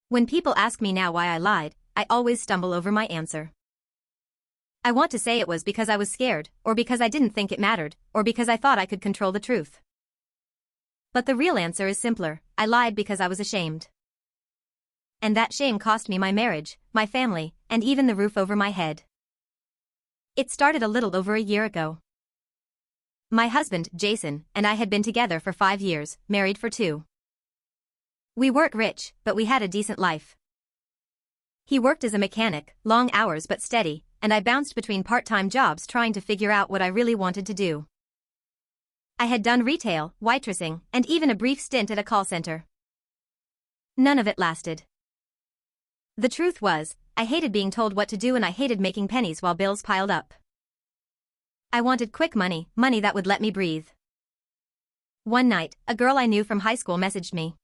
When people ask me now why I lied, I always stumble over my answer. I want to say it was because I was scared, or because I didn't think it mattered, or because I thought I could control the truth. But the real answer is simpler: I lied because I was ashamed. And that shame cost me my marriage, my family, and even the roof over my head. It started a little over a year ago. My husband, Jason, and I had been together for 5 years, married for 2. We weren't rich, but we had a decent life. He worked as a mechanic, long hours but steady, and I bounced between part-time jobs trying to figure out what I really wanted to do. I had done retail, waitressing, and even a brief stint at a call center. None of it lasted. The truth was, I hated being told what to do and I hated making pennies while bills piled up. I wanted quick money, money that would let me breathe. One night, a girl I knew from high school messaged me.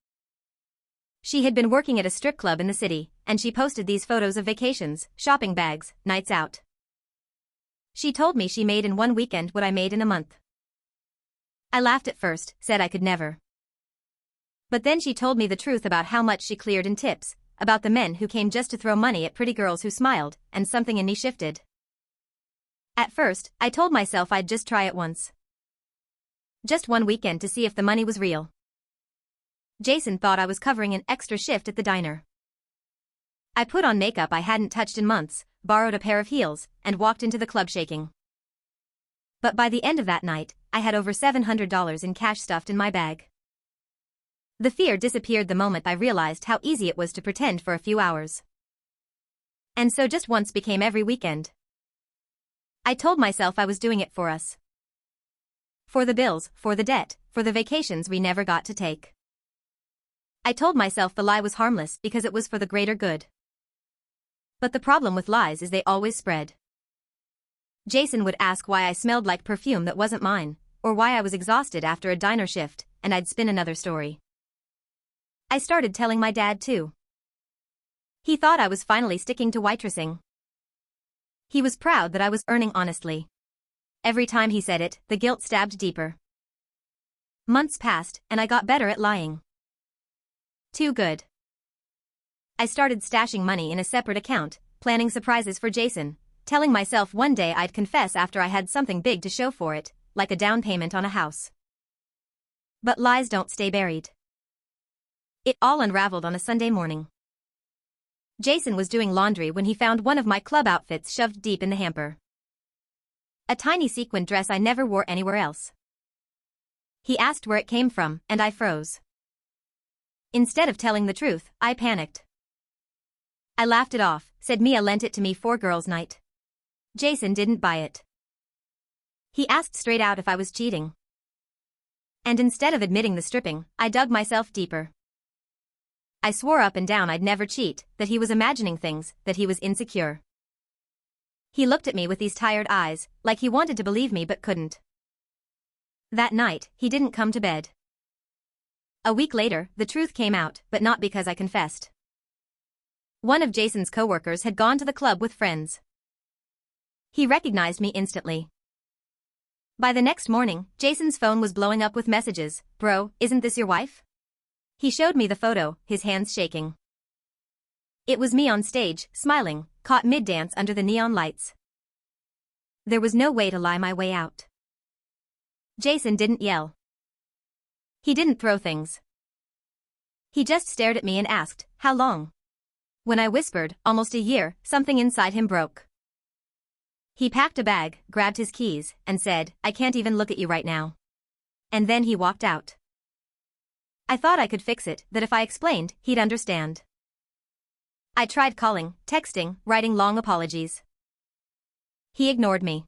She had been working at a strip club in the city, and she posted these photos of vacations, shopping bags, nights out. She told me she made in one weekend what I made in a month. I laughed at first, said I could never. But then she told me the truth about how much she cleared in tips, about the men who came just to throw money at pretty girls who smiled, and something in me shifted. At first, I told myself I'd just try it once. Just one weekend to see if the money was real. Jason thought I was covering an extra shift at the diner. I put on makeup I hadn't touched in months, borrowed a pair of heels, and walked into the club shaking. But by the end of that night, I had over $700 in cash stuffed in my bag. The fear disappeared the moment I realized how easy it was to pretend for a few hours. And so just once became every weekend. I told myself I was doing it for us. For the bills, for the debt, for the vacations we never got to take. I told myself the lie was harmless because it was for the greater good. But the problem with lies is they always spread. Jason would ask why I smelled like perfume that wasn't mine, or why I was exhausted after a diner shift, and I'd spin another story. I started telling my dad too. He thought I was finally sticking to waitressing. He was proud that I was earning honestly. Every time he said it, the guilt stabbed deeper. Months passed, and I got better at lying. Too good. I started stashing money in a separate account, planning surprises for Jason, telling myself one day I'd confess after I had something big to show for it, like a down payment on a house. But lies don't stay buried. It all unraveled on a Sunday morning. Jason was doing laundry when he found one of my club outfits shoved deep in the hamper. A tiny sequin dress I never wore anywhere else. He asked where it came from, and I froze. Instead of telling the truth, I panicked. I laughed it off, said Mia lent it to me for girls' night. Jason didn't buy it. He asked straight out if I was cheating. And instead of admitting the stripping, I dug myself deeper. I swore up and down I'd never cheat, that he was imagining things, that he was insecure. He looked at me with these tired eyes, like he wanted to believe me but couldn't. That night, he didn't come to bed. A week later, the truth came out, but not because I confessed. One of Jason's coworkers had gone to the club with friends. He recognized me instantly. By the next morning, Jason's phone was blowing up with messages. "Bro, isn't this your wife?" He showed me the photo, his hands shaking. It was me on stage, smiling, caught mid-dance under the neon lights. There was no way to lie my way out. Jason didn't yell. He didn't throw things. He just stared at me and asked, "How long?" When I whispered, "Almost a year," something inside him broke. He packed a bag, grabbed his keys, and said, "I can't even look at you right now." And then he walked out. I thought I could fix it, that if I explained, he'd understand. I tried calling, texting, writing long apologies. He ignored me.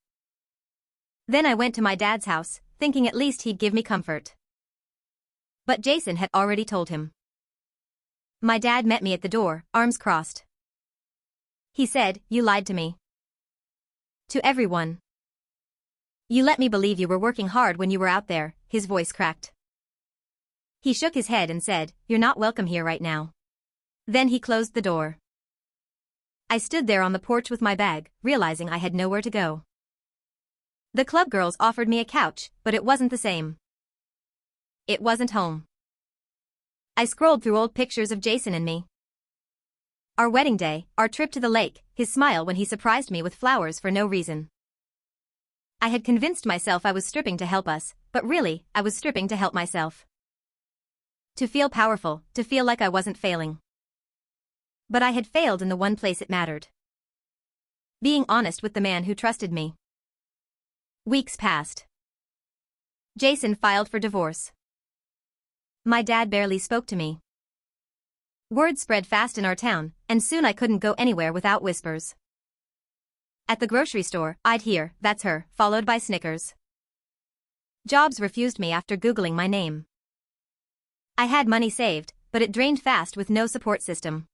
Then I went to my dad's house, thinking at least he'd give me comfort. But Jason had already told him. My dad met me at the door, arms crossed. He said, "You lied to me. To everyone. You let me believe you were working hard when you were out there," his voice cracked. He shook his head and said, "You're not welcome here right now." Then he closed the door. I stood there on the porch with my bag, realizing I had nowhere to go. The club girls offered me a couch, but it wasn't the same. It wasn't home. I scrolled through old pictures of Jason and me. Our wedding day, our trip to the lake, his smile when he surprised me with flowers for no reason. I had convinced myself I was stripping to help us, but really, I was stripping to help myself. To feel powerful, to feel like I wasn't failing. But I had failed in the one place it mattered. Being honest with the man who trusted me. Weeks passed. Jason filed for divorce. My dad barely spoke to me. Word spread fast in our town, and soon I couldn't go anywhere without whispers. At the grocery store, I'd hear, "That's her," followed by snickers. Jobs refused me after Googling my name. I had money saved, but it drained fast with no support system.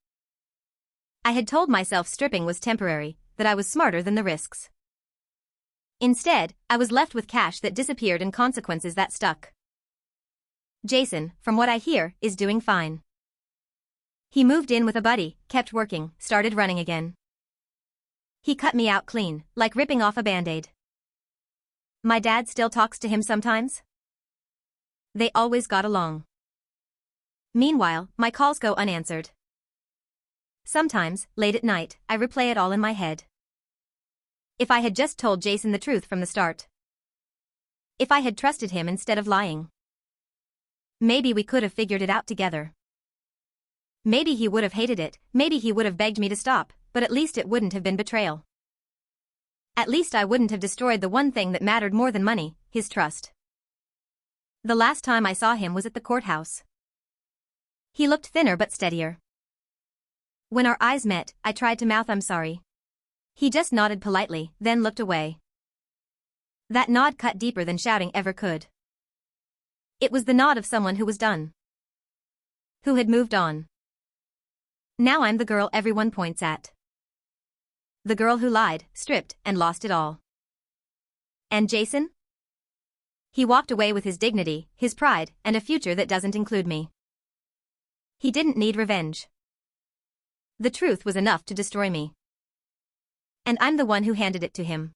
I had told myself stripping was temporary, that I was smarter than the risks. Instead, I was left with cash that disappeared and consequences that stuck. Jason, from what I hear, is doing fine. He moved in with a buddy, kept working, started running again. He cut me out clean, like ripping off a band-aid. My dad still talks to him sometimes. They always got along. Meanwhile, my calls go unanswered. Sometimes, late at night, I replay it all in my head. If I had just told Jason the truth from the start. If I had trusted him instead of lying. Maybe we could have figured it out together. Maybe he would have hated it, maybe he would have begged me to stop, but at least it wouldn't have been betrayal. At least I wouldn't have destroyed the one thing that mattered more than money, his trust. The last time I saw him was at the courthouse. He looked thinner but steadier. When our eyes met, I tried to mouth "I'm sorry." He just nodded politely, then looked away. That nod cut deeper than shouting ever could. It was the nod of someone who was done. Who had moved on. Now I'm the girl everyone points at. The girl who lied, stripped, and lost it all. And Jason? He walked away with his dignity, his pride, and a future that doesn't include me. He didn't need revenge. The truth was enough to destroy me. And I'm the one who handed it to him.